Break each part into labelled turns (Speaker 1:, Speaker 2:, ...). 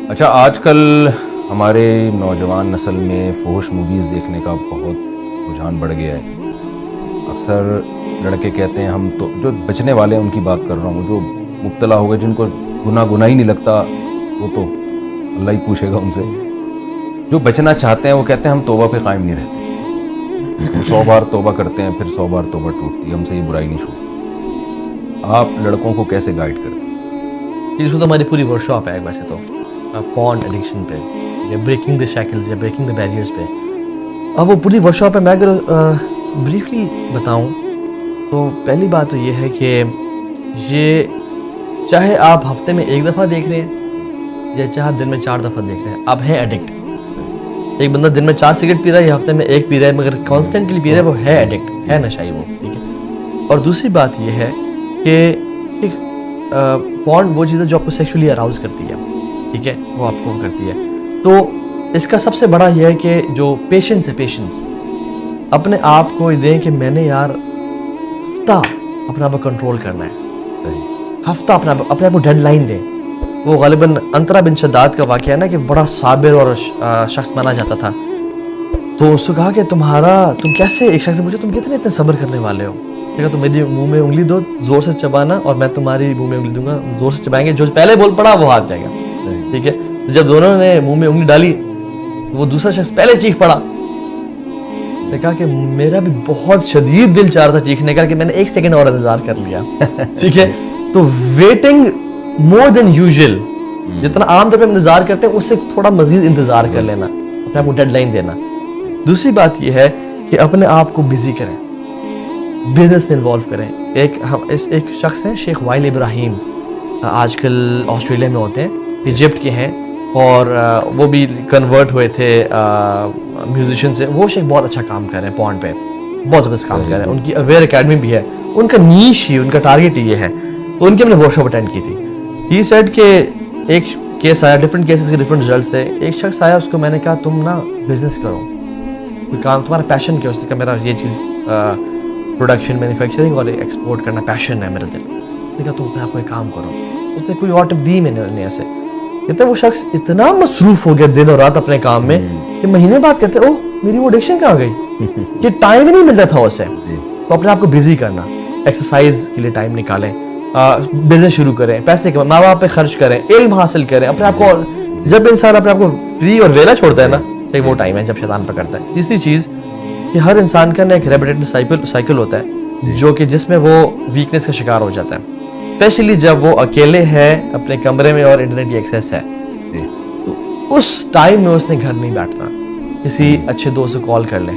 Speaker 1: اچھا، آج کل ہمارے نوجوان نسل میں فحش موویز دیکھنے کا بہت رجحان بڑھ گیا ہے. اکثر لڑکے کہتے ہیں ہم تو، جو بچنے والے ہیں ان کی بات کر رہا ہوں، جو مبتلا ہو گئے، جن کو گناہ ہی نہیں لگتا، وہ تو اللہ ہی پوچھے گا ان سے. جو بچنا چاہتے ہیں وہ کہتے ہیں ہم توبہ پہ قائم نہیں رہتے، ہم 100 بار توبہ کرتے ہیں، پھر 100 بار توبہ ٹوٹتی ہے، ہم سے یہ برائی نہیں چھوٹتی. آپ لڑکوں کو کیسے گائیڈ کرتے ہیں؟
Speaker 2: اس کو تو ہماری پوری ورک شاپ ہے ویسے تو پورن ایڈکشن پہ، یا بریکنگ دا شیکلز یا بریکنگ دا بیریئرس پہ. اب وہ پوری ورک شاپ ہے. میں اگر بریفلی بتاؤں تو پہلی بات تو یہ ہے کہ یہ چاہے آپ ہفتے میں 1 دفعہ دیکھ رہے ہیں یا چاہے آپ دن میں 4 دفعہ دیکھ رہے ہیں، آپ ہیں ایڈکٹ. ایک بندہ دن میں 4 سگریٹ پی رہا ہے یا ہفتے میں 1 پی رہا ہے، مگر کانسٹنٹلی پی رہا ہے، وہ ہے ایڈکٹ، ہے نشائی وہ. ٹھیک ہے. اور دوسری بات یہ ہے کہ پورن وہ چیز ہے جو آپ کو سیکشولی اراؤز کرتی ہے. ٹھیک ہے، وہ آپ کو کرتی ہے. تو اس کا سب سے بڑا یہ ہے کہ جو پیشنس ہے، پیشنس اپنے آپ کو دیں کہ میں نے یار ہفتہ اپنے آپ کو کنٹرول کرنا ہے، ہفتہ اپنے آپ کو ڈیڈ لائن دیں. وہ غالباً انترا بن شداد کا واقعہ ہے نا، کہ بڑا صابر اور شخص مانا جاتا تھا. تو اس کو کہا کہ تم کیسے، ایک شخص سے پوچھا تم کتنے اتنے صبر کرنے والے ہو؟ کہا تم میری منہ میں انگلی دو، زور سے چبانا، اور میں تمہاری منہ میں انگلی دوں گا، زور سے چبائیں گے، جو پہلے بول پڑا وہ ہار جائے گا. ٹھیک ہے. جب دونوں نے منہ میں انگلی ڈالی تو وہ دوسرا شخص پہلے چیخ پڑا. نے کہا کہ میرا بھی بہت شدید دل چاہ رہا تھا چیخنے کا، کہ میں نے 1 سیکنڈ اور انتظار کر لیا. ٹھیک ہے. تو ویٹنگ مور دین یوزول، جتنا عام طور پہ ہم انتظار کرتے ہیں اس سے تھوڑا مزید انتظار کر لینا، اپنے آپ کو ڈیڈ لائن دینا. دوسری بات یہ ہے کہ اپنے آپ کو بزی کریں، بزنس میں انوالو کریں. ایک شخص ہیں شیخ وائل ابراہیم، آج کل آسٹریلیا میں ہوتے ہیں، ایجپٹ کے ہیں، اور وہ بھی کنورٹ ہوئے تھے میوزیشین سے. وہ شیخ بہت اچھا کام کر رہے ہیں پورن پہ، بہت زبردست کام کر رہے ہیں. ان کی اویئر اکیڈمی بھی ہے، ان کا نیش ہی، ان کا ٹارگیٹ ہی یہ ہے. تو ان کی ہم نے ورک شاپ اٹینڈ کی تھی. ہی سیڈ کہ ایک کیس آیا، ڈفرینٹ کیسز کے ڈفرینٹ رزلٹس تھے. ایک شخص آیا، اس کو میں نے کہا تم نا بزنس کرو، کوئی کام، تمہارا پیشن کیا؟ اس نے کہا میرا یہ چیز پروڈکشن، مینوفیکچرنگ اور ایکسپورٹ کرنا پیشن ہے میرا دل. میں نے کہا تم اپنے آپ کو ایک کام کرو. اس نے کوئی اور ٹپ دی میں نے ایسے. کہتے وہ شخص اتنا مصروف ہو گیا دن اور رات اپنے کام میں کہ مہینے بعد کہتے اوہ میری وہ ایڈکشن کہاں گئی، کہ ٹائم ہی نہیں ملتا تھا اسے. تو اپنے آپ کو بزی کرنا، ایکسرسائز کے لیے ٹائم نکالیں، بزنس شروع کریں، پیسے کمائیں، ماں باپ پہ خرچ کریں، علم حاصل کریں اپنے آپ کو. جب انسان اپنے آپ کو فری اور ویلا چھوڑتا ہے نا، ایک وہ ٹائم ہے جب شیطان پکڑتا ہے. تیسری چیز کہ ہر انسان کا نا ایک ریپیٹیٹو سائیکل ہوتا ہے، جو کہ جس میں وہ ویکنیس کا شکار ہو جاتا ہے، اسپیشلی جب وہ اکیلے ہے اپنے کمرے میں اور انٹرنیٹ کی ایکسیس ہے. تو اس ٹائم میں اس نے گھر نہیں بیٹھنا، کسی اچھے دوست کو کال کر لیں.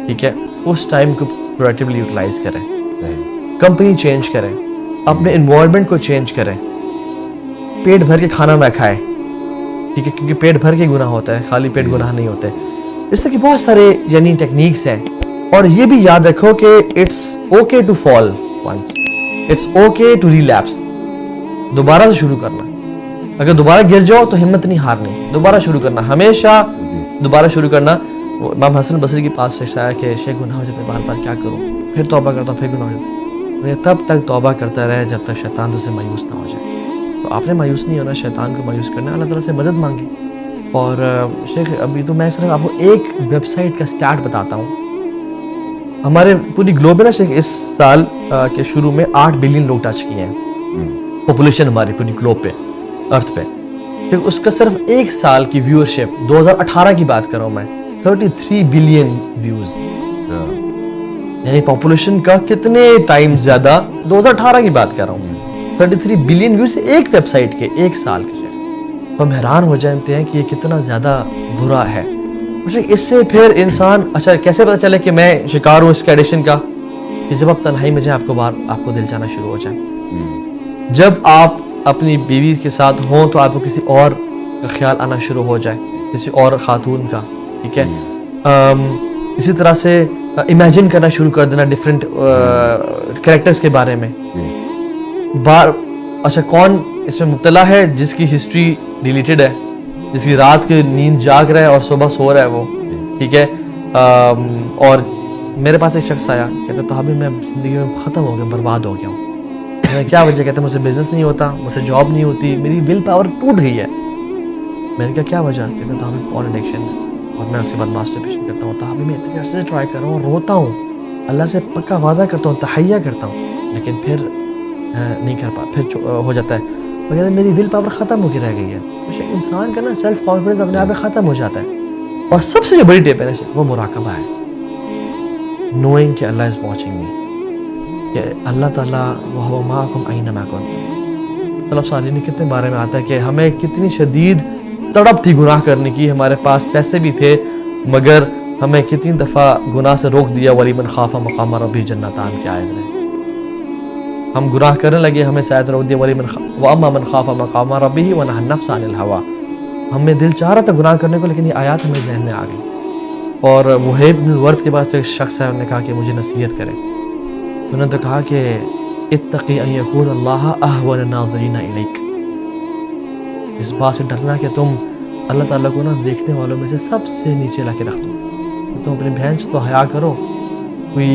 Speaker 2: ٹھیک ہے. اس ٹائم کو پروڈکٹیولی یوٹیلائز کریں، کمپنی چینج کریں، اپنے انوائرمنٹ کو چینج کریں، پیٹ بھر کے کھانا نہ کھائیں. ٹھیک ہے. کیونکہ پیٹ بھر کے گناہ ہوتا ہے، خالی پیٹ گناہ نہیں ہوتے. اس طرح کی بہت سارے یعنی ٹیکنیکس ہیں. اور یہ بھی یاد رکھو کہ it's okay to fall once, it's okay to relapse. دوبارہ سے شروع کرنا. اگر دوبارہ گر جاؤ تو ہمت نہیں ہارنی، دوبارہ شروع کرنا، ہمیشہ دوبارہ شروع کرنا. امام حسن بصری کے پاس شخص آیا کہ شیخ گناہ ہو جاتے بار بار، کیا کروں؟ پھر توبہ کرتا ہوں، پھر گناہ ہو جاتا. تب تک توبہ کرتا رہے جب تک شیطان تجھ سے مایوس نہ ہو جائے. تو آپ نے مایوس نہیں ہونا، شیطان کو مایوس کرنا، اللہ تعالیٰ سے مدد مانگی. اور شیخ ابھی تو میں صرف آپ کو ایک ویب سائٹ کا اسٹارٹ بتاتا ہوں. ہمارے پوری گلوب میں نا شیخ اس سال کے شروع میں 8 بلین لوگ ٹچ کیے ہیں پاپولیشن ہماری پوری گلوب پہ، ارتھ پہ. پھر اس کا صرف 1 سال کی ویورشپ 2018 کی بات کر رہا ہوں میں، 33 بلین ویوز. یعنی پاپولیشن کا کتنے ٹائم زیادہ، 2018 کی بات کر رہا ہوں. 33 بلین ویوز ایک ویب سائٹ کے 1 سال کے. تو ہم حیران ہو جاتے ہیں کہ یہ کتنا زیادہ برا ہے. اس سے پھر انسان اچھا کیسے پتہ چلے کہ میں شکار ہوں اس کے ایڈکشن کا؟ کہ جب آپ تنہائی میں جائیں، آپ کو دل جانا شروع ہو جائے. جب آپ اپنی بیوی کے ساتھ ہوں تو آپ کو کسی اور کا خیال آنا شروع ہو جائے، کسی اور خاتون کا. ٹھیک ہے. اسی طرح سے امیجن کرنا شروع کر دینا ڈفرینٹ کریکٹرز کے بارے میں. اچھا کون اس میں مبتلا ہے جس کی ہسٹری ڈیلیٹڈ ہے، جس کی رات کی نیند جاگ رہا ہے اور صبح سو رہا ہے وہ. ٹھیک ہے. اور میرے پاس ایک شخص آیا، کہتا تو ابھی میں زندگی میں ختم ہو گیا، برباد ہو گیا ہوں. کیا وجہ؟ کہتے ہیں مجھ سے بزنس نہیں ہوتا، مجھ سے جاب نہیں ہوتی، میری ول پاور ٹوٹ گئی ہے. میں نے کہا کیا وجہ؟ کہتے تو ہمیں پورن ایڈکشن ہے اور میں اس کے بعد ماسٹربیشن کرتا ہوں، تو ابھی میں اتنے عرصے سے ٹرائی کر رہا ہوں، روتا ہوں، اللہ سے پکا وعدہ کرتا ہوں، تحیہ کرتا ہوں، لیکن پھر نہیں کر پا، پھر ہو جاتا ہے۔ وہ کہتے ہیں میری ول پاور ختم ہو کے رہ گئی ہے۔ کچھ انسان کا نا سیلف کانفیڈنس اپنے آپ میں ختم ہو جاتا ہے۔ اور سب سے جو بڑی ٹپ ہے نا وہ مراقبہ ہے، نوئنگ کہ اللہ از واچنگ می، کہ اللہ تعالیٰ وَهُوَ مَعَكُمْ أَيْنَمَا كُنتُمْ۔ سلف صالحین کتنے بارے میں آتا ہے کہ ہمیں کتنی شدید تڑپ تھی گناہ کرنے کی، ہمارے پاس پیسے بھی تھے مگر ہمیں کتنی دفعہ گناہ سے روک دیا، وَلِمَنْ خَافَ مَقَامَ رَبِّهِ جَنَّتَانِ کے آیت میں ہم گناہ کرنے لگے، ہمیں شاید روک دیا، وَأَمَّا مَنْ خَافَ مَقَامَ رَبِّهِ وَنَهَى النَّفْسَ عَنِ الْهَوَىٰ۔ ہمیں دل چاہ رہا تھا گناہ کرنے کو، لیکن یہ آیات ہمیں ذہن میں آ گئی۔ اور وہیب بن الورد کے پاس تو ایک شخص ہے، انہوں نے کہا کہ مجھے نصیحت کرے، انہوں نے تو کہا کہ اتقی ان یکون اللہ اہون الناظرین الیک، اس بات سے ڈرنا کہ تم اللہ تعالیٰ کو نا دیکھنے والوں میں سے سب سے نیچے لا کے رکھ دو، تم اپنی بہن سے تو حیا کرو، کوئی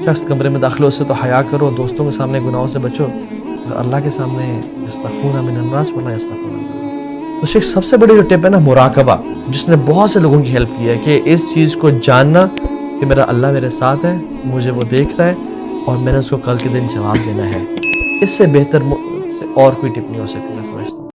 Speaker 2: شخص کمرے میں داخل ہو اس سے تو حیا کرو، دوستوں کے سامنے گناہوں سے بچو، اور اللہ کے سامنے یستخفون من الناس ولا یستخفون من اللہ۔ تو شیخ سب سے بڑی جو ٹپ ہے نا مراقبہ، جس نے بہت سے لوگوں کی ہیلپ کی ہے، کہ اس چیز کو جاننا کہ میرا اللہ میرے ساتھ ہے، مجھے وہ دیکھ رہا ہے اور میں نے اس کو کل کے دن جواب دینا ہے۔ اس سے بہتر اور کوئی ٹپ نہیں ہو سکتی میں سمجھتا ہوں۔